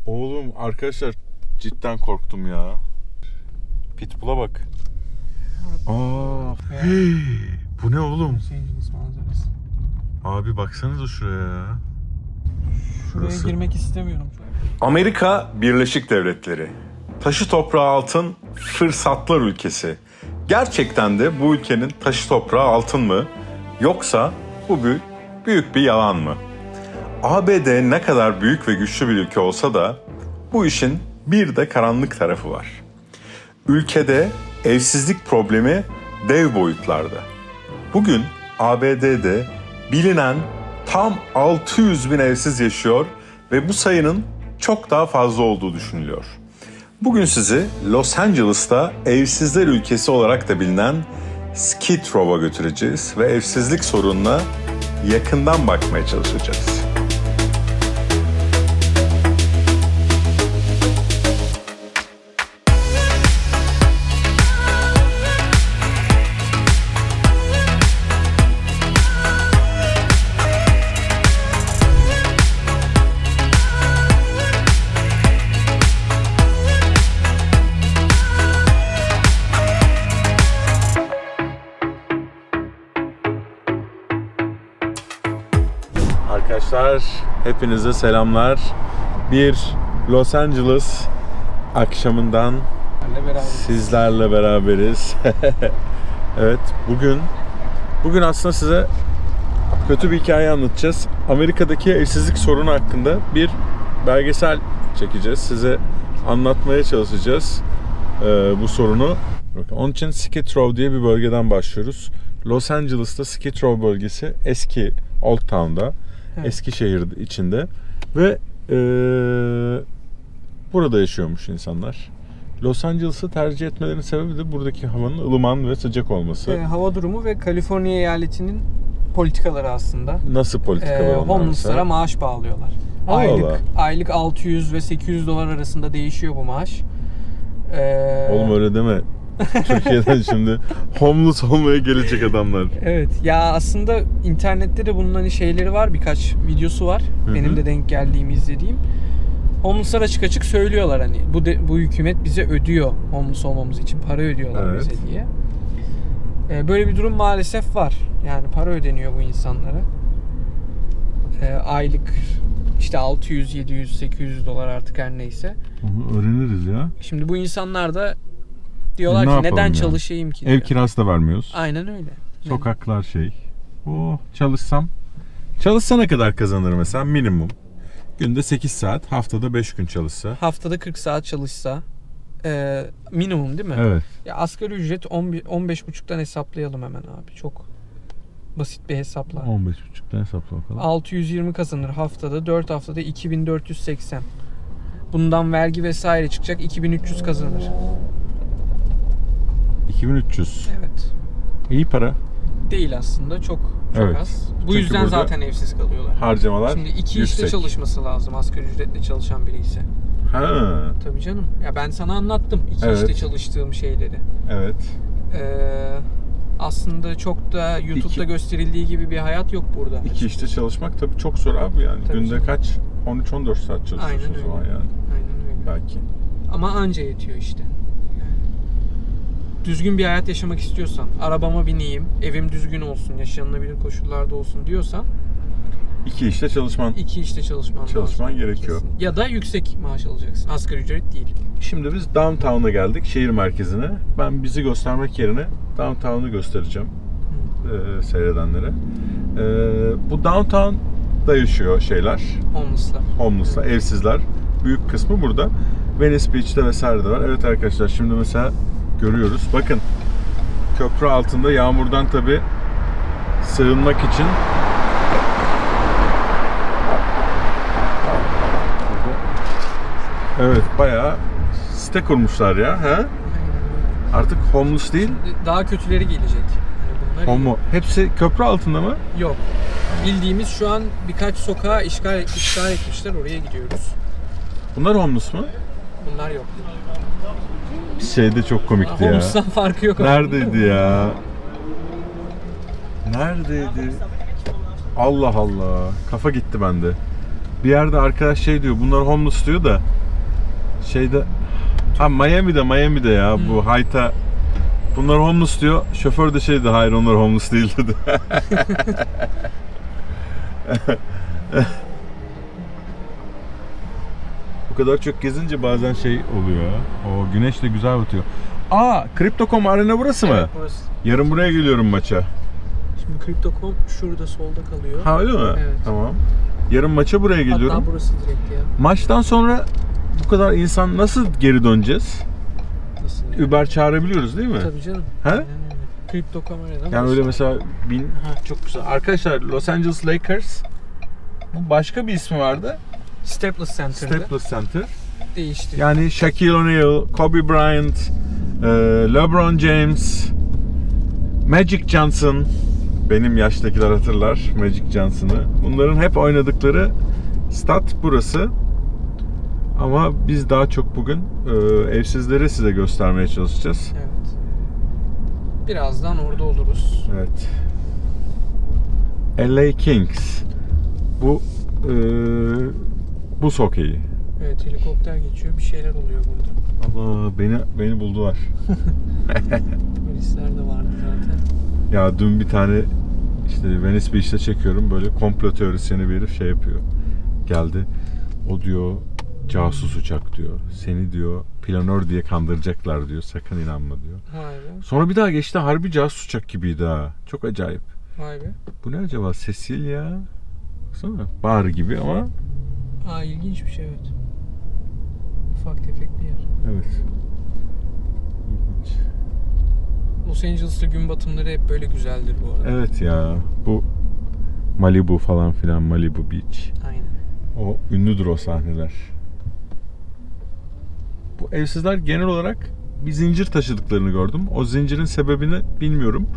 Oğlum arkadaşlar cidden korktum ya. Pitbull'a bak. Hey, bu ne oğlum? Los Angeles manzarası. Abi baksanıza şuraya ya. Şuraya Burası. girmek istemiyorum. Amerika Birleşik Devletleri. Taşı toprağı altın fırsatlar ülkesi. Gerçekten de bu ülkenin taşı toprağı altın mı? Yoksa bu büyük bir yalan mı? ABD ne kadar büyük ve güçlü bir ülke olsa da bu işin bir de karanlık tarafı var. Ülkede evsizlik problemi dev boyutlarda. Bugün ABD'de bilinen tam 600 bin evsiz yaşıyor ve bu sayının çok daha fazla olduğu düşünülüyor. Bugün sizi Los Angeles'ta evsizler ülkesi olarak da bilinen Skid Row'a götüreceğiz ve evsizlik sorununa yakından bakmaya çalışacağız. Arkadaşlar hepinize selamlar. Bir Los Angeles akşamından sizlerle beraberiz. Evet, bugün aslında size kötü bir hikaye anlatacağız. Amerika'daki evsizlik sorunu hakkında bir belgesel çekeceğiz. Size anlatmaya çalışacağız bu sorunu. Onun için Skid Row diye bir bölgeden başlıyoruz. Los Angeles'ta Skid Row bölgesi eski Old Town'da. Evet. Eskişehir içinde ve burada yaşıyormuş insanlar. Los Angeles'ı tercih etmelerinin sebebi de buradaki havanın ılıman ve sıcak olması. Hava durumu ve Kaliforniya eyaletinin politikaları aslında. Nasıl politikalar onlar? Homeless'lara maaş bağlıyorlar. Aylık 600 ve 800 dolar arasında değişiyor bu maaş. Oğlum öyle deme. Türkiye'den şimdi homeless olmaya gelecek adamlar. Evet ya, aslında internette de bunun hani şeyleri var, birkaç videosu var. Hı-hı. Benim de denk geldiğim, izlediğim. Homeless'lar açık açık söylüyorlar hani bu hükümet bize ödüyor, homeless olmamız için para ödüyorlar bize diye. Böyle bir durum maalesef var. Yani para ödeniyor bu insanlara. Aylık işte 600, 700, 800 dolar artık her neyse. Onu öğreniriz ya. Şimdi bu insanlar da diyorlar ki neden ya? Çalışayım ki? Ev kirası da vermiyoruz. Aynen öyle. Sokaklar çalışsam. Çalışsa ne kadar kazanır mesela minimum? Günde 8 saat, haftada 5 gün çalışsa. Haftada 40 saat çalışsa minimum değil mi? Evet. Ya asgari ücret 15,5'tan hesaplayalım hemen abi. Çok basit bir hesapla. 15,5'tan hesapla bakalım. 620 kazanır haftada, 4 haftada 2480. Bundan vergi vesaire çıkacak, 2300 kazanır. 2300. Evet. İyi para. Değil aslında, çok az. Bu çünkü yüzden zaten evsiz kalıyorlar. Harcamalar şimdi iki yüksek. İşte çalışması lazım asgari ücretle çalışan biri ise. Ha. Tabii canım. Ya ben sana anlattım işte çalıştığım şeyleri. Evet. Aslında çok da YouTube'da gösterildiği gibi bir hayat yok burada. İki işte çalışmak tabii çok zor abi yani. Tabii günde kaç? 13-14 saat çalışıyorsun o zaman yani. Aynen öyle. Belki. Ama anca yetiyor işte. Düzgün bir hayat yaşamak istiyorsan, arabama bineyim, evim düzgün olsun, yaşanılabilir koşullarda olsun diyorsan iki işte çalışman gerekiyor. Kesin. Ya da yüksek maaş alacaksın. Asgari ücret değil. Şimdi biz downtown'a geldik, şehir merkezine. Ben bizi göstermek yerine downtown'u göstereceğim seyredenlere. Bu downtown'da yaşıyor homeless'lar, evsizler. Büyük kısmı burada. Venice Beach'te vesaire de var. Evet arkadaşlar, şimdi mesela görüyoruz. Bakın, köprü altında yağmurdan tabi sığınmak için bayağı site kurmuşlar ya. He? Artık homeless değil. Şimdi daha kötüleri gelecek. Yani hepsi köprü altında mı? Yok. Bildiğimiz şu an birkaç sokağı işgal etmişler. Oraya gidiyoruz. Bunlar homeless mı? Bunlar yok. Şey de çok komikti ya. Homeless'tan farkı yok. Neredeydi ya? Neredeydi? Allah Allah. Kafa gitti bende. Bir yerde arkadaş şey diyor, bunlar homeless diyor da şeyde, ha Miami'de ya bu Hayta, bunlar homeless diyor. Şoför de şeydi, hayır onlar homeless değil dedi. Bu kadar çok gezince bazen şey oluyor. O güneş de güzel batıyor. Aa, Crypto.com Arena burası mı? Evet, burası. Yarın buraya geliyorum maça. Şimdi Crypto.com şurada solda kalıyor. Ha öyle mi? Evet. Tamam. Yarın maça buraya geliyorum. Hatta burası direkt ya. Maçtan sonra bu kadar insan nasıl geri döneceğiz? Nasıl yani? Uber çağırabiliyoruz değil mi? Tabii canım. He? Aynen öyle. Crypto.com Arena'dan Yani öyle burası. mesela Ha, çok güzel. Arkadaşlar Los Angeles Lakers, bu başka bir ismi vardı. Staples Center'da. Staples Center. Değişti. Yani Shaquille O'Neal, Kobe Bryant, LeBron James, Magic Johnson, benim yaştakiler hatırlar Magic Johnson'ı. Bunların hep oynadıkları stat burası. Ama biz daha çok bugün evsizleri size göstermeye çalışacağız. Evet. Birazdan orada oluruz. Evet. LA Kings. Bu buz hokeyi. Evet, helikopter geçiyor. Bir şeyler oluyor burada. Allah, beni buldular. Polisler de vardı zaten. Ya dün bir tane işte Venice Beach'te çekiyorum, böyle komplo teorisyeni bir herif şey yapıyor. Geldi. O diyor casus uçak diyor. Seni diyor planör diye kandıracaklar diyor. Sakın inanma diyor. Vay be. Sonra bir daha geçti, harbi casus uçak gibiydi ha. Çok acayip. Vay be. Bu ne acaba? Cecilia? Baksana. Bar gibi ama. Aa, ilginç bir şey, evet. Ufak tefek bir yer. Evet. İlginç. Los Angeles'ta gün batımları hep böyle güzeldir bu arada. Evet ya. Bu Malibu falan filan. Malibu Beach. Aynen. O ünlüdür o sahneler. Bu evsizler genel olarak bir zincir taşıdıklarını gördüm. O zincirin sebebini bilmiyorum.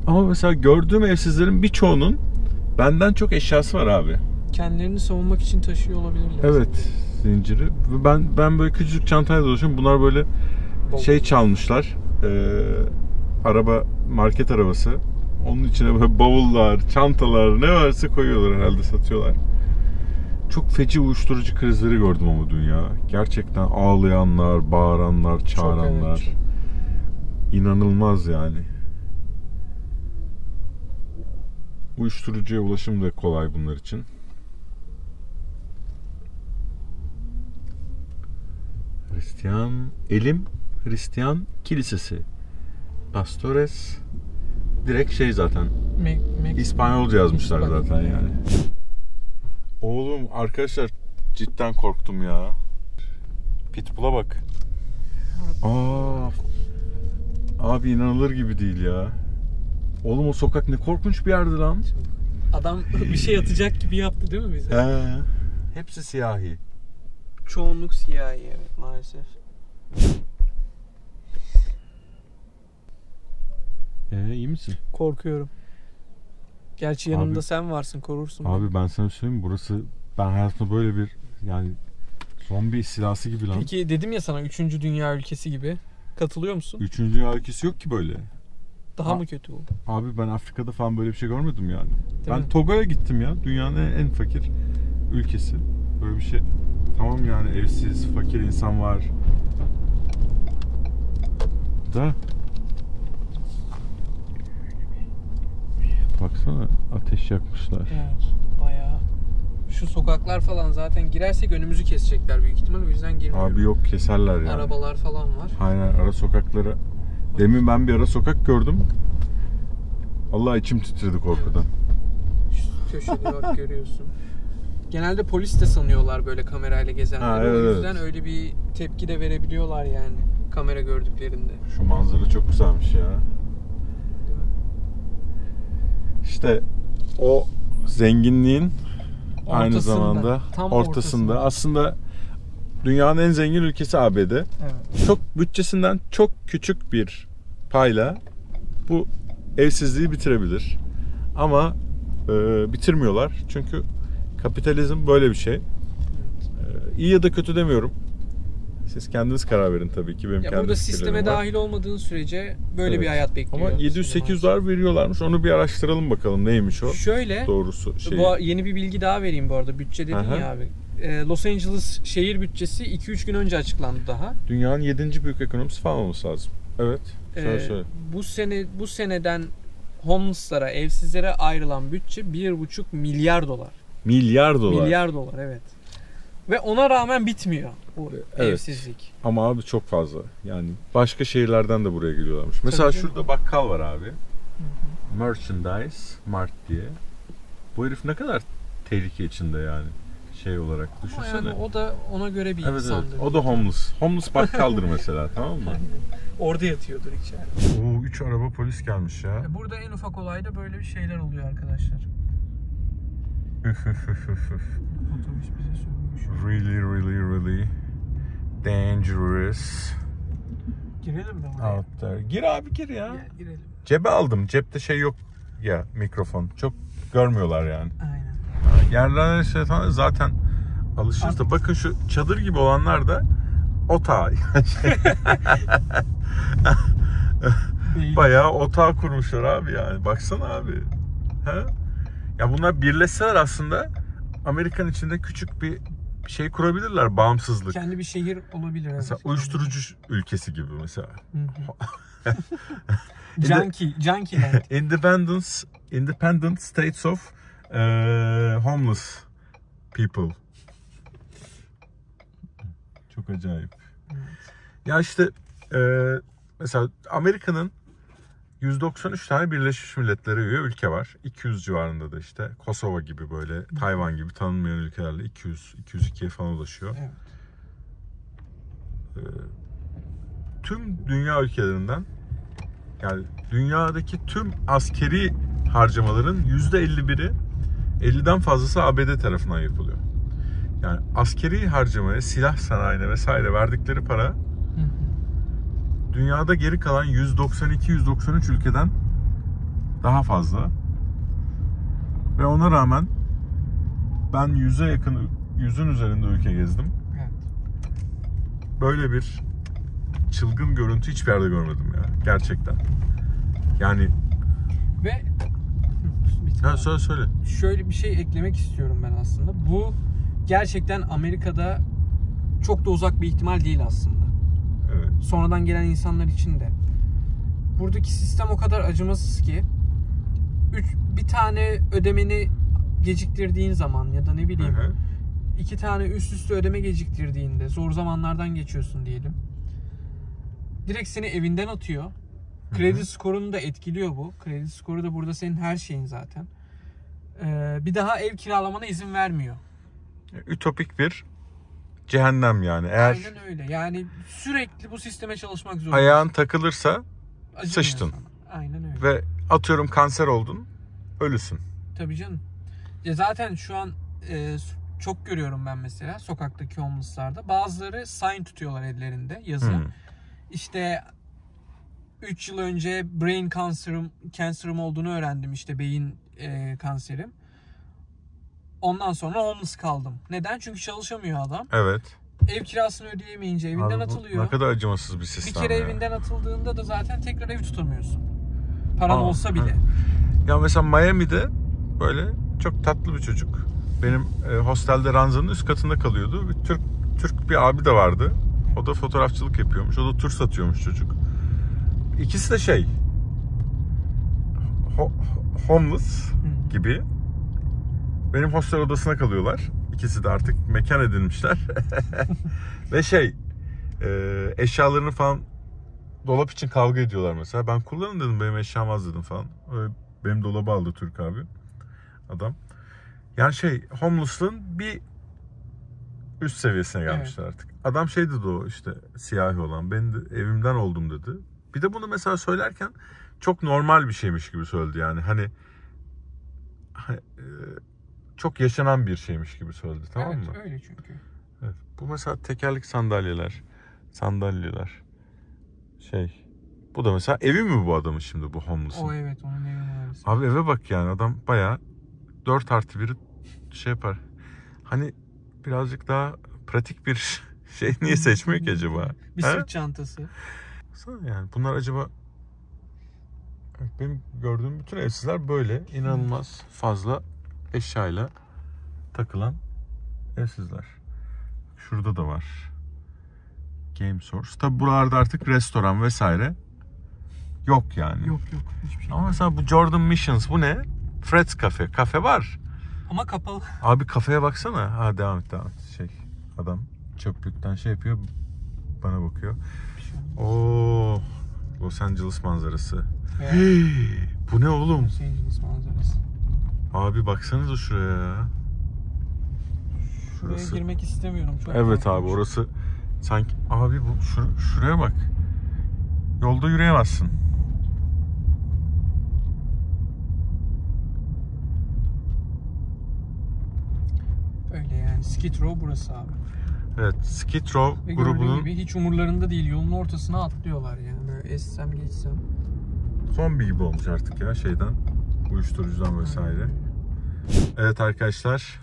Ama mesela gördüğüm evsizlerin birçoğunun benden çok eşyası var abi. Kendilerini savunmak için taşıyor olabilirler. Evet, zinciri. Ve ben böyle küçücük çantayla dolaşıyorum. Bunlar böyle şey çalmışlar. Araba, market arabası. Onun içine böyle bavullar, çantalar, ne varsa koyuyorlar herhalde, satıyorlar. Çok feci uyuşturucu krizleri gördüm ama dünya. Gerçekten ağlayanlar, bağıranlar, çağıranlar. Çok, evet, çok. İnanılmaz yani. Uyuşturucuya ulaşım da kolay bunlar için. Hristiyan Kilisesi. Pastores. Direkt şey zaten. İspanyolca yazmışlar zaten yani. Oğlum arkadaşlar, cidden korktum ya. Pitbull'a bak. Abi inanılır gibi değil ya. Oğlum o sokak ne korkunç bir yerdi lan. Adam bir şey atacak gibi yaptı değil mi bize? He. Hepsi siyahi. Çoğunluk siyahi, evet, maalesef. İyi misin? Korkuyorum. Gerçi yanımda sen varsın, korursun. Abi ben sana söyleyeyim mi? Burası, ben hayatımda böyle bir yani zombi istilası gibi lan. Peki dedim ya sana 3. dünya ülkesi gibi. Katılıyor musun? 3. dünya ülkesi yok ki böyle. Daha mı kötü bu? Abi ben Afrika'da falan böyle bir şey görmedim yani. Değil Ben mi? Togo'ya gittim ya. Dünyanın en fakir ülkesi. Böyle bir şey. Tamam yani evsiz, fakir insan var. Da. Baksana ateş yakmışlar. Evet, bayağı. Şu sokaklar falan zaten girersek önümüzü kesecekler büyük ihtimal, o yüzden girmiyorum. Abi yok, keserler yani. Arabalar falan var. Aynen, ara sokaklara. Demin ben bir ara sokak gördüm. Allah, içim titredi korkudan. Evet. Şu köşede bak, görüyorsun. Genelde polis de sanıyorlar böyle kamerayla gezenleri. Ha, evet, o yüzden öyle bir tepki de verebiliyorlar yani kamera gördüklerinde. Şu manzara çok güzelmiş ya. Değil mi? İşte o zenginliğin aynı Ortasında, zamanda tam ortasında. Aslında dünyanın en zengin ülkesi ABD. Evet. Çok bütçesinden çok küçük bir payla bu evsizliği bitirebilir. Ama bitirmiyorlar. Çünkü kapitalizm böyle bir şey. İyi ya da kötü demiyorum. Siz kendiniz karar verin tabii ki. Benim Ya kendi burada fikirlerim sisteme var. dahil olmadığın sürece böyle bir hayat bekliyor. Ama 700-800 dolar veriyorlarmış. Onu bir araştıralım bakalım neymiş o. Şöyle, doğrusu bu yeni bir bilgi daha vereyim bu arada. Bütçe dedin ya abi. Los Angeles şehir bütçesi 2-3 gün önce açıklandı daha. Dünyanın 7. büyük ekonomisi falan olması lazım. Evet. Söyle. Bu seneden homeless'lara, evsizlere ayrılan bütçe 1,5 milyar dolar. Milyar dolar. Milyar dolar, evet. Ve ona rağmen bitmiyor bu evsizlik. Ama abi çok fazla. Yani başka şehirlerden de buraya geliyorlarmış. Mesela şurada bakkal var abi. Merchandise Mart diye. Bu herif ne kadar tehlike içinde yani. Şey olarak düşünsene. Ama yani o da ona göre bir insandır. Evet. O da homeless. Homeless bakkaldır mesela, tamam mı? Orada yatıyordur içeride. Oo, 3 araba polis gelmiş ya. Burada en ufak olayda böyle bir şeyler oluyor arkadaşlar. Otobüs bize sürmüş. Really dangerous. Girelim mi buraya? Out there. Gir abi, gir ya. Gel, girelim. Cebe aldım. Cepte şey yok ya, mikrofon. Çok görmüyorlar yani. Aynen. Yerler şeytan zaten alışırız da. Bakın şu çadır gibi olanlar da otağı. Bayağı otağı kurmuşlar abi yani. Baksana abi. He? Ya bunlar birleşseler aslında Amerika'nın içinde küçük bir şey kurabilirler, bağımsızlık. Kendi bir şehir olabilir. Mesela evet. Uyuşturucu ülkesi gibi mesela. Junkie land. Independent States of Homeless People. Çok acayip. Evet. Ya işte mesela Amerika'nın 193 tane Birleşmiş Milletler'e üye ülke var. 200 civarında da işte Kosova gibi, böyle Tayvan gibi tanınmayan ülkelerle 200-202'ye falan ulaşıyor. Evet. Tüm dünya ülkelerinden, yani dünyadaki tüm askeri harcamaların %51'i, 50'den fazlası ABD tarafından yapılıyor. Yani askeri harcamaya, silah sanayine vesaire verdikleri para dünyada geri kalan 192-193 ülkeden daha fazla. Ve ona rağmen ben 100'e yakın, 100'ün üzerinde ülke gezdim. Evet. Böyle bir çılgın görüntü hiçbir yerde görmedim ya. Gerçekten. Yani Ve söyle. şöyle bir şey eklemek istiyorum ben aslında. Bu gerçekten Amerika'da çok da uzak bir ihtimal değil aslında. Evet. Sonradan gelen insanlar için de. Buradaki sistem o kadar acımasız ki bir tane ödemeni geciktirdiğin zaman ya da ne bileyim 2 tane üst üste ödeme geciktirdiğinde, zor zamanlardan geçiyorsun diyelim. Direkt seni evinden atıyor. Kredi skorunu da etkiliyor bu. Kredi skoru da burada senin her şeyin zaten. Bir daha ev kiralamana izin vermiyor. Ütopik bir cehennem yani. Eğer aynen öyle. Yani sürekli bu sisteme çalışmak zorundasın. ayağın takılırsa Acımıyor sıçtın. sana. Aynen öyle. Ve atıyorum kanser oldun, ölüsün. Tabii canım. Ya zaten şu an çok görüyorum ben mesela sokaktaki homeless'larda. Bazıları sign tutuyorlar ellerinde, yazı. İşte 3 yıl önce brain cancer'ım olduğunu öğrendim, işte beyin kanserim. Ondan sonra homeless kaldım. Neden? Çünkü çalışamıyor adam. Evet. Ev kirasını ödeyemeyince evinden atılıyor. Ne kadar acımasız bir sistem. Bir kere evinden atıldığında da zaten tekrar ev tutamıyorsun. Paran olsa bile. Ya mesela Miami'de böyle çok tatlı bir çocuk. Benim hostelde ranzanın üst katında kalıyordu. Bir Türk bir abi de vardı. O da fotoğrafçılık yapıyormuş. O da tur satıyormuş çocuk. İkisi de homeless gibi. Benim hostel odasına kalıyorlar. İkisi de artık mekan edinmişler. Ve eşyalarını falan, dolap için kavga ediyorlar mesela. Ben kullanın dedim, benim eşyam az dedim falan. Öyle benim dolabı aldı Türk abi. Adam. Yani homeless'lığın bir üst seviyesine gelmişler artık. Adam dedi o işte, siyahi olan. Ben de evimden oldum dedi. Bir de bunu mesela söylerken çok normal bir şeymiş gibi söyledi yani. Hani çok yaşanan bir şeymiş gibi söyledi, tamam mı? Evet, öyle çünkü. Evet. Bu mesela tekerlek sandalyeler. Bu da mesela evi mi bu adamın şimdi, bu homeless'ın? O evet, onun evi maalesef. Abi eve bak yani, adam bayağı 4+1'i yapar. Hani birazcık daha pratik bir Şey niye seçmiyor ki acaba? Bir sırt çantası. Yani bunlar acaba... Benim gördüğüm bütün evsizler böyle inanılmaz fazla eşyayla takılan evsizler. Şurada da var. Game Source. Tabi buralarda artık restoran vesaire yok yani. Yok hiçbir şey. Ama mesela bu Jordan Missions bu ne? Fred's Cafe. Kafe var. Ama kapalı. Abi kafeye baksana. Ha devam et. Adam çöplükten şey yapıyor. Bana bakıyor. Oo, Los Angeles manzarası. Bu ne oğlum? Los Angeles manzarası. Abi baksanıza şuraya ya. Şuraya girmek istemiyorum. Çok evet abi orası sanki abi bu şuraya bak. Yolda yürüyemezsin. Öyle yani. Skid Row burası abi. Evet, Skid Row Ve grubunun gibi hiç umurlarında değil. Yolun ortasına atlıyorlar yani. Böyle essem geçsem. zombi gibi olmuş artık ya şeyden. Uyuşturucudan vesaire. Evet arkadaşlar.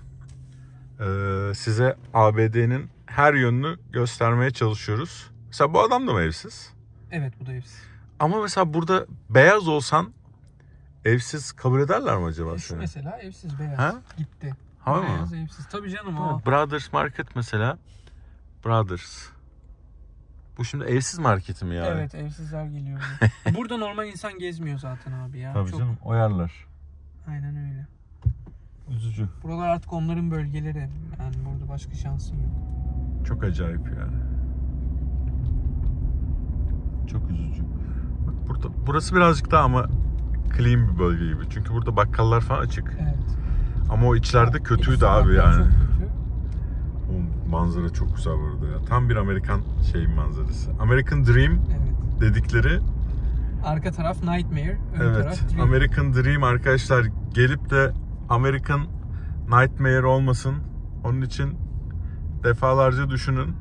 Size ABD'nin her yönünü göstermeye çalışıyoruz. Mesela bu adam da mı evsiz? Evet bu da evsiz. Ama mesela burada beyaz olsan evsiz kabul ederler mi acaba Şu seni? mesela evsiz beyaz. Ha? Gitti. Ha Beyaz mı? evsiz. Tabii canım o. Brothers Market mesela. Brothers. Bu şimdi evsiz marketi mi yani? Evet evsizler geliyor. Burada normal insan gezmiyor zaten abi ya. Tabii Çok... canım oyarlar. Aynen öyle. Üzücü. Buralar artık onların bölgeleri. Yani burada başka şansın yok. Çok acayip yani. Çok üzücü. Bak burası birazcık daha ama clean bir bölge gibi. Çünkü burada bakkallar falan açık. Evet. Ama o içlerde kötüydü İçi abi yani. Çok kötü. O manzara çok güzel bu arada ya. Tam bir Amerikan manzarası. American Dream Evet. dedikleri. Arka taraf Nightmare, ön Evet. taraf Dream. American Dream arkadaşlar gelip de American Nightmare olmasın. Onun için defalarca düşünün.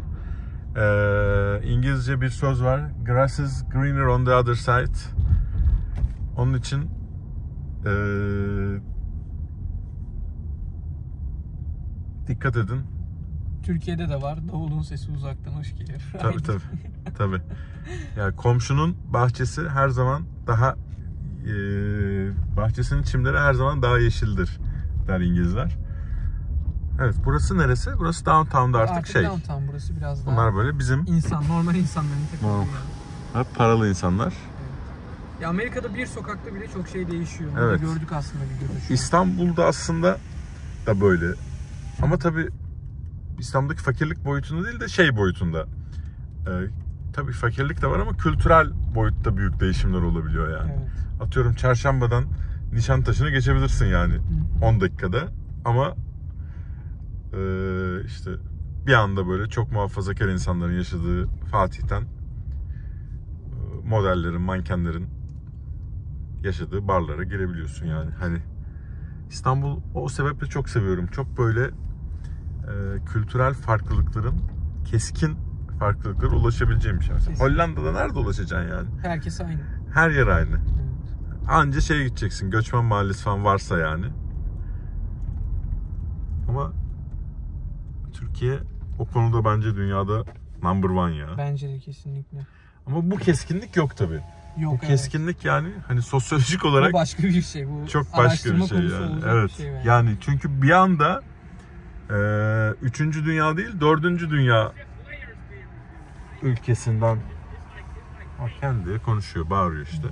İngilizce bir söz var. Grass is greener on the other side. Onun için dikkat edin. Türkiye'de de var. Davulun sesi uzaktan hoş gelir. Tabii. Yani komşunun bahçesi her zaman daha bahçesinin çimleri her zaman daha yeşildir der İngilizler. Evet, burası neresi? Burası downtown'da artık şey. Downtown burası biraz daha. Bunlar böyle bizim normal insanların takıldığı yani. paralı insanlar. Evet. Ya Amerika'da bir sokakta bile çok şey değişiyor. Bunu Evet. gördük aslında videoda şu. İstanbul'da aslında da böyle. Ama tabii İstanbul'daki fakirlik boyutunda değil de şey boyutunda. Tabii fakirlik de var ama kültürel boyutta büyük değişimler olabiliyor yani. Evet. Atıyorum Çarşamba'dan Nişantaşı'nı geçebilirsin yani 10 dakikada. Ama işte bir anda böyle çok muhafazakar insanların yaşadığı Fatih'ten modellerin, mankenlerin yaşadığı barlara girebiliyorsun yani. Hani İstanbul o sebeple çok seviyorum. Çok böyle kültürel farklılıkların, keskin farklılıklara ulaşabileceğim bir şey. Mesela Hollanda'da nerede ulaşacaksın yani? Herkes aynı. Her yer aynı. Evet. Anca şeye gideceksin. Göçmen mahallesi falan varsa yani. Ama Türkiye o konuda bence dünyada number one ya. Bence de kesinlikle. Ama bu keskinlik yok tabii. Yok, bu keskinlik yani hani sosyolojik olarak bu başka bir şey. Bu çok başka bir şey yani. Evet. Şey yani çünkü bir anda 3. dünya değil 4. dünya ülkesinden kendi konuşuyor, bağırıyor işte.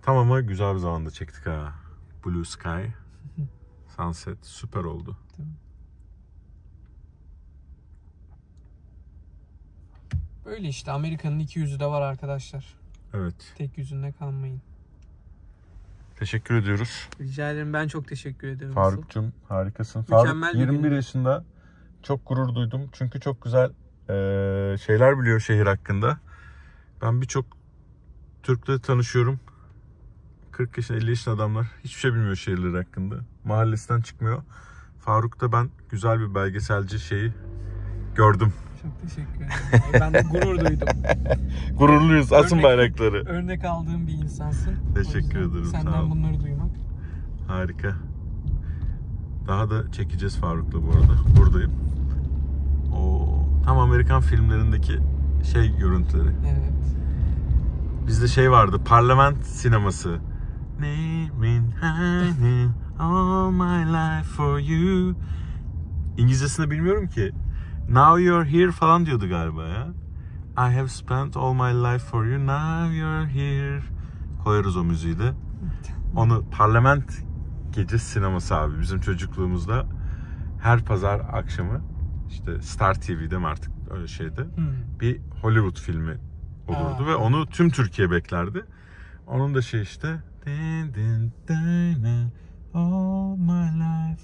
Tam ama güzel bir zamanda çektik ha. Blue Sky, Sunset süper oldu. Böyle işte Amerika'nın iki yüzü de var arkadaşlar. Evet. Tek yüzünde kalmayın. Teşekkür ediyoruz. Rica ederim, ben çok teşekkür ederim. Faruk'cum harikasın. Mükemmel Faruk bir 21 gün. yaşında. Çok gurur duydum. Çünkü çok güzel şeyler biliyor şehir hakkında. Ben birçok Türk'le tanışıyorum. 40 yaşında 50 yaşında adamlar hiçbir şey bilmiyor şehirleri hakkında. Mahallesinden çıkmıyor. Faruk'ta ben güzel bir belgeselci şeyi gördüm. Çok teşekkür ederim. Ben de gurur duydum. Gururluyuz. Asın bayrakları. Örnek aldığım bir insansın. Teşekkür ederim. Sağ Senden ol. bunları duymak. Harika. Daha da çekeceğiz Faruk'la bu arada. Buradayım. Oo, Tam Amerikan filmlerindeki şey görüntüleri. Evet. Bizde şey vardı, parlament sineması. All my life for you. İngilizcesini bilmiyorum ki. Now you're here falan diyordu galiba ya. I have spent all my life for you. Now you're here. Koyarız o müziği de. Onu parlament gece sineması abi. Bizim çocukluğumuzda her pazar akşamı işte Star TV'de mi artık öyle şeyde bir Hollywood filmi olurdu ve onu tüm Türkiye beklerdi. Onun da şey işte all my life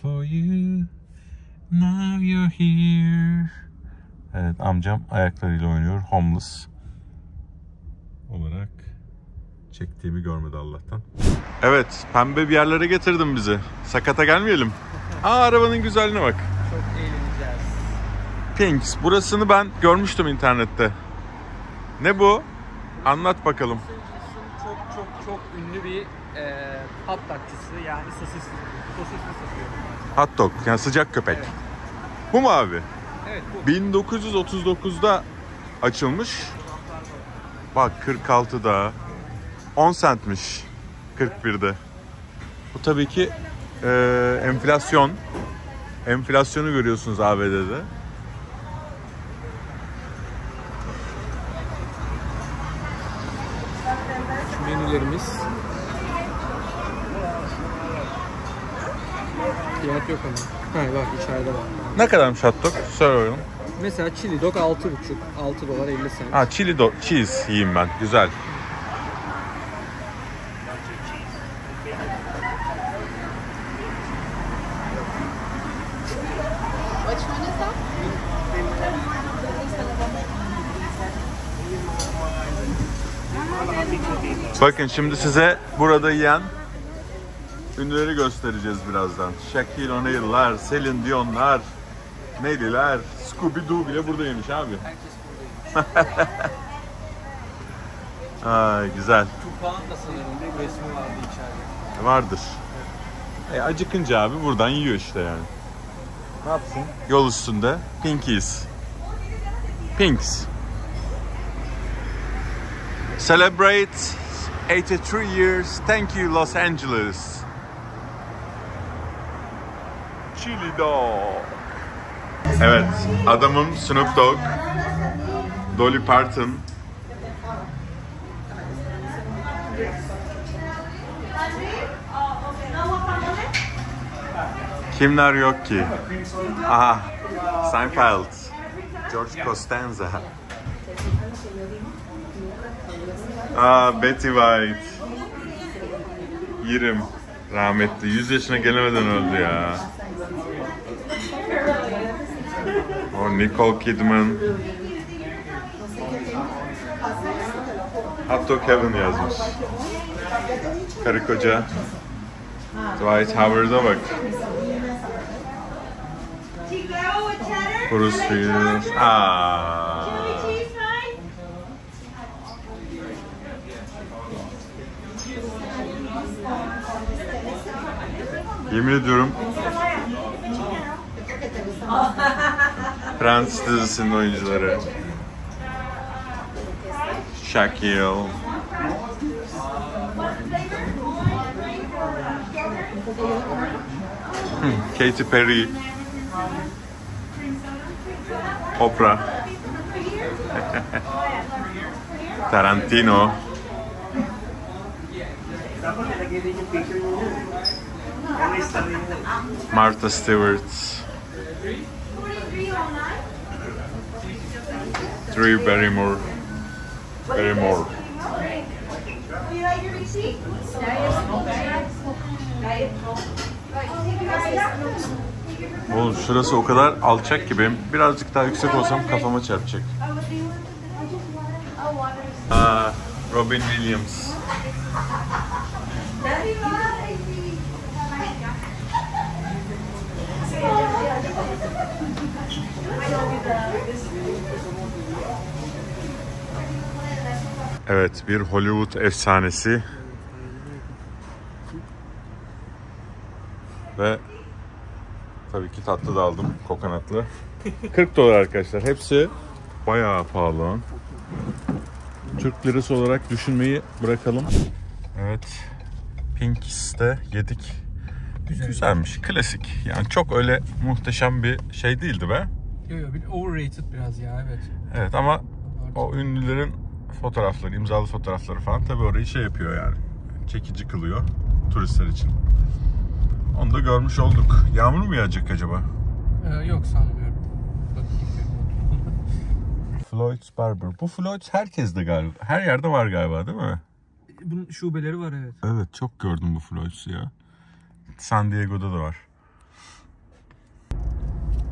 for you. Now you're here. Evet, amcam ayaklarıyla oynuyor. Homeless olarak çektiğimi görmedi Allah'tan. Evet, pembe bir yerlere getirdim bizi. Sakata gelmeyelim. Arabanın güzelliğine bak. Çok eğleneceğiz. Pinks. Burasını ben görmüştüm internette. Ne bu? Anlat bakalım. Çok ünlü bir hot dogçısı, yani sosis satıyor. Hot dog, yani sıcak köpek. Evet. Bu mu abi? Evet, bu. 1939'da açılmış. Bak 46'da 10 centmiş 41'de. Bu tabii ki enflasyon. Enflasyonu görüyorsunuz ABD'de. Menülerimiz. Fiyat yok ama. Ha var, içeride var. Ne kadarmış hot dog? Söyle bakalım. Mesela chili dog 6,5. $6 50 cent. Ha, chili dog, cheese yiyeyim ben. Güzel. Bakın şimdi size burada yiyen ünlüleri göstereceğiz birazdan. Shaquille O'Neal'lar, Celine Dion'lar, neydiler? Scooby-Doo bile burada yemiş abi. Herkes buradaymış. Ay güzel. Tupac'ın da sanırım resmi vardı içeride. Vardır. Acıkınca abi buradan yiyor işte yani. Ne yapsın? Yol üstünde Pinkies. Pinks. Celebrate 83 years. Thank you Los Angeles. Chili Dog. Evet, adamım Snoop Dogg, Dolly Parton. Kimler yok ki? Aha, Seinfeld, George Costanza. Betty White. Yerim. Rahmetli. 100 yaşına gelemeden öldü ya. O Nicole Kidman. Hot Dog Heaven yazmış. Karı koca. Dwight Howard'a bak. Bruce Willis. Yemin ediyorum Prens dizisinin oyuncuları. Shaquille. Katy Perry. Oprah. Tarantino. Martha Stewart. Drew Barrymore. Oğlum şurası o kadar alçak ki benim birazcık daha yüksek olsam kafama çarpacak. Robin Williams. Evet, bir Hollywood efsanesi ve tabii ki tatlı da aldım, kokonatlı. $40 arkadaşlar. Hepsi bayağı pahalı lan. Türk lirası olarak düşünmeyi bırakalım. Evet. Pinkis'te yedik. Güzelmiş. Klasik. Yani çok öyle muhteşem bir şey değildi be. Yok, bir overrated biraz ya, evet. Evet ama o ünlülerin fotoğrafları, imzalı fotoğrafları falan tabii orayı şey yapıyor yani. Çekici kılıyor turistler için. Onu da görmüş olduk. Yağmur mu yağacak acaba? Yok sanmıyorum. Floyd's Barber. Bu Floyd's herkeste galiba. Her yerde var galiba değil mi? Bunun şubeleri var, evet. Evet, çok gördüm bu Floyd's'u ya. San Diego'da da var.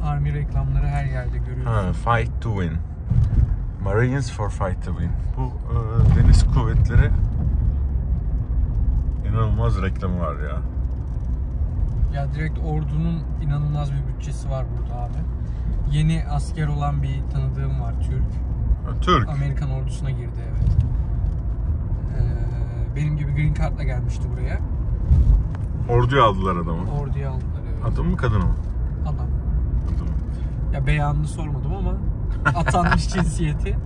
Army reklamları her yerde görüyoruz. Ha, Fight to Win. Marines for Fight to Win. Bu deniz kuvvetleri inanılmaz reklamı var ya. Ya direkt ordunun inanılmaz bir bütçesi var burada abi. Yeni asker olan bir tanıdığım var, Türk. Ha, Türk. Amerikan ordusuna girdi, evet. Benim gibi green card'la gelmişti buraya. Orduya aldılar adamı. Orduya aldılar, evet. Adam mı kadın mı? Adam. Adam. Ya beyanını sormadım ama atanmış cinsiyeti.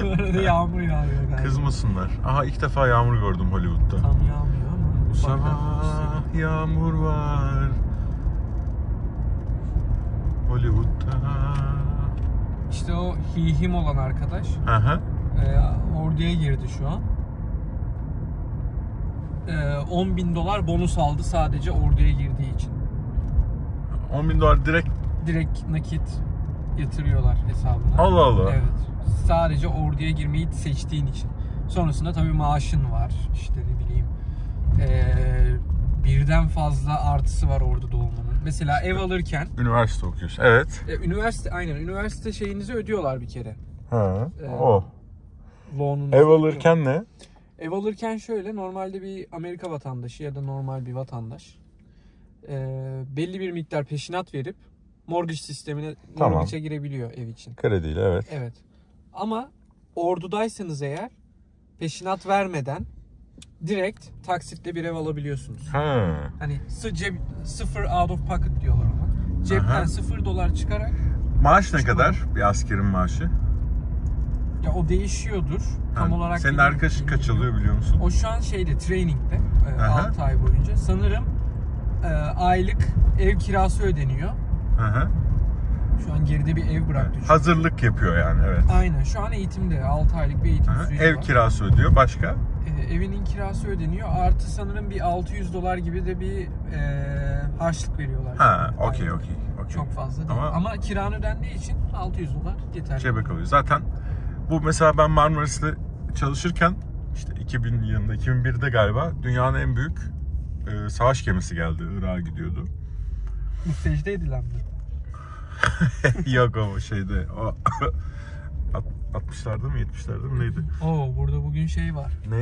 Bu arada yağmur yağıyor galiba. Kızmasınlar. Aha, ilk defa yağmur gördüm Hollywood'da. Tam yağmıyor ama. Bu sabah yağmur var Hollywood'da. İşte o him olan arkadaş Aha. orduya girdi şu an. $10.000 bonus aldı sadece orduya girdiği için. $10.000 Direkt nakit yatırıyorlar hesabına. Allah Allah. Evet. Sadece orduya girmeyi seçtiğin için. Sonrasında tabii maaşın var. İşte ne bileyim. Birden fazla artısı var orduda olmanın. Mesela ev alırken. Üniversite okuyorsun. Evet. Üniversite şeyinizi ödüyorlar bir kere. Ha. O. Loan'unuzu Ev alırken ne? Ev alırken şöyle, normalde bir Amerika vatandaşı ya da normal bir vatandaş belli bir miktar peşinat verip mortgage sistemine, mortgage'e girebiliyor ev için. Krediyle, evet. Evet. Ama ordudaysanız eğer peşinat vermeden direkt taksitle bir ev alabiliyorsunuz. Ha. Hani sıfır out of pocket diyorlar ona. Cepten $0 çıkarak. Maaş ne kadar? Bir askerin maaşı. Ya o değişiyordur. Tam olarak. Senin arkadaşın kaç alıyor biliyor musun? O şu an training'de 6 ay boyunca. Sanırım aylık ev kirası ödeniyor. Aha. Şu an geride bir ev bıraktı. Hazırlık yapıyor yani, evet. Aynen, şu an eğitimde. 6 aylık bir eğitim süreci Ev var. kirası ödüyor. Başka? Evinin kirası ödeniyor. Artı sanırım bir $600 gibi de bir harçlık veriyorlar. Ha, okey. Çok fazla değil. Ama kiran ödendiği için $600 yeterli. Cebe kalıyor. Zaten bu mesela ben Marmaris'te çalışırken işte 2000 yılında, 2001'de galiba dünyanın en büyük savaş gemisi geldi. Irak'a gidiyordu. Müstecdeydiler mi? Yok, o şeyde. O 60'larda mı 70'lerde mi neydi? Burada bugün var. Ne?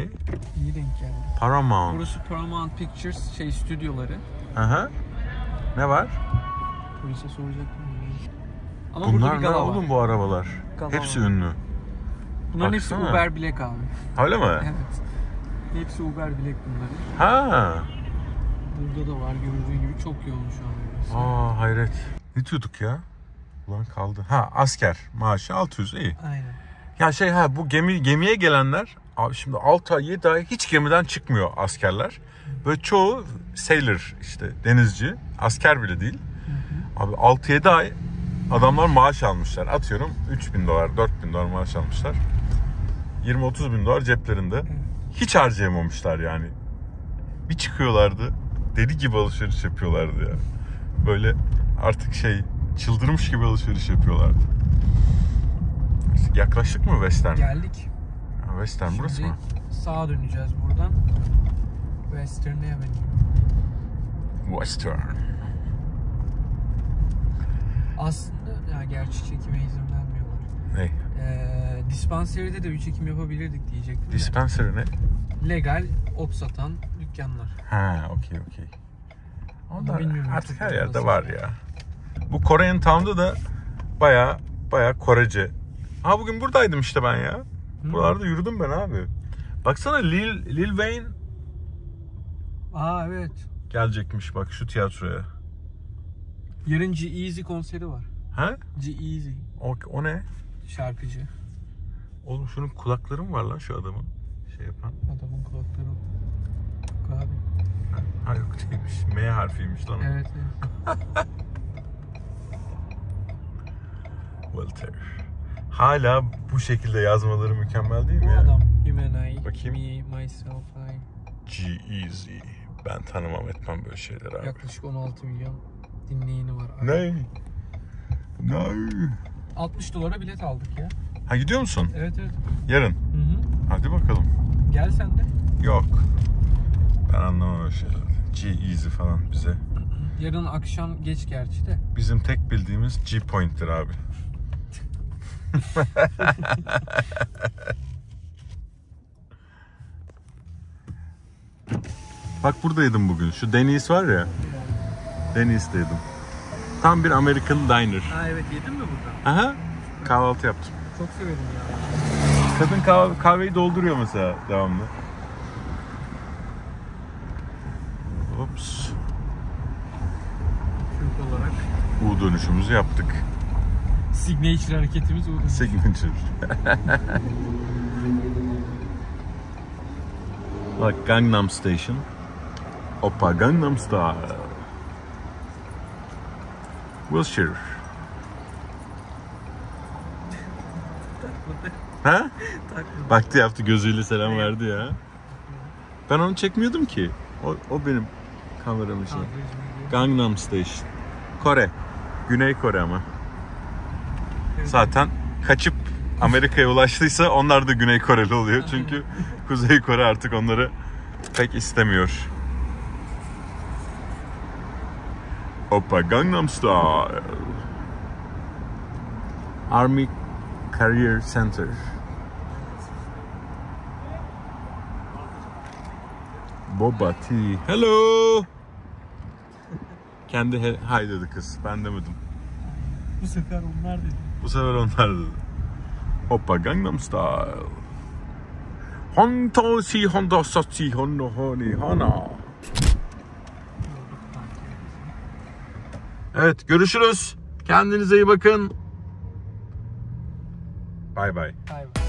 İyi denk geldi. Paramount. Burası Paramount Pictures stüdyoları. Aha. Ne var? Polise soracaktım. Ama Bunlar bir ne gala oğlum bu arabalar? Gala Hepsi var. ünlü. Bunların hepsi Baksana. Uber Black abi. Öyle mi? Evet. Hepsi Uber Black bunların. Ha. Burada da var, gördüğün gibi çok yoğun şu an burası. Aa, hayret. Ne diyorduk ya? Ulan kaldı. Ha, asker maaşı 600, iyi. Aynen. Ya bu gemiye gelenler abi, şimdi 6 ay 7 ay hiç gemiden çıkmıyor askerler. Böyle çoğu sailor, işte denizci, asker bile değil. Abi 6-7 ay adamlar maaş almışlar. Atıyorum $3.000, $4.000 maaş almışlar. $20-30.000 ceplerinde. Hiç harcayamamışlar yani. Bir çıkıyorlardı, deli gibi alışveriş yapıyorlardı ya. Böyle artık çıldırmış gibi alışveriş yapıyorlardı. Yaklaştık mı Western? Geldik. Western Şimdi burası mı? Sağa döneceğiz buradan. Western Avenue. Western. Aslında gerçi çekime izin vermiyorlar. Ne? Dispensary'de de bir çekim yapabilirdik diyecektim. Dispensary ne? Legal ot satan dükkanlar. Ha, okey. Onlar bilmiyorum artık her nasıl yerde var ya. Bu Korean Town'da da baya Korece. Ha, bugün buradaydım işte ben ya. Buralarda yürüdüm ben abi. Baksana Lil Wayne Evet. gelecekmiş bak şu tiyatroya. Yarın G-Eazy konseri var. Ha? G-Eazy. O ne? Şarkıcı. Oğlum şunun kulakları mı var lan şu adamın? Şey yapan. Adamın kulakları o. Yok abi. Ha yok değilmiş. M harfiymiş lan. Evet. Walter. Hala bu şekilde yazmaları mükemmel değil mi Bu ya? adam. Human Bakayım. Me, Myself, I. G-Eazy. Ben tanımam etmem böyle şeyler abi. Yaklaşık 16 milyon dinleyeni var. Abi. Ne? Ne? 60 dolara bilet aldık ya. Ha gidiyor musun? Evet. Yarın. Hı. Hadi bakalım. Gel sen de. Yok. Ben anlamam öyle şeyler. G-Eazy falan bize. Yarın akşam geç gerçi de. Bizim tek bildiğimiz G-Point'tir abi. Bak buradaydım bugün. Şu Denny's var ya. Denny's'teydim. Tam bir American diner. Ha evet, yedin mi burada? Aha. Kahvaltı yaptım. Çok severim ya. Kadın kahveyi dolduruyor mesela devamlı. Ops. Türk olarak. U dönüşümüzü yaptık. Signature hareketimiz oldu. Signature. Bak Gangnam Station. Oppa Gangnam Style. Wilshire. Ha? Baktı yaptı, gözüyle selam verdi ya. Ben onu çekmiyordum ki. O benim kameram için. Gangnam Station. Kore. Güney Kore ama. Zaten kaçıp Amerika'ya ulaştıysa onlar da Güney Koreli oluyor. Çünkü Kuzey Kore artık onları pek istemiyor. Oppa Gangnam Style. Army Career Center. Boba tea. Hello. Kendi hay dedi kız. Ben demedim. Bu sefer onlar dedi. Bu sefer onlar dedi. Hoppa Gangnam Style. Honto si hondo sochi hondo honi hana. Evet, görüşürüz. Kendinize iyi bakın. Bye bye. Bay bay.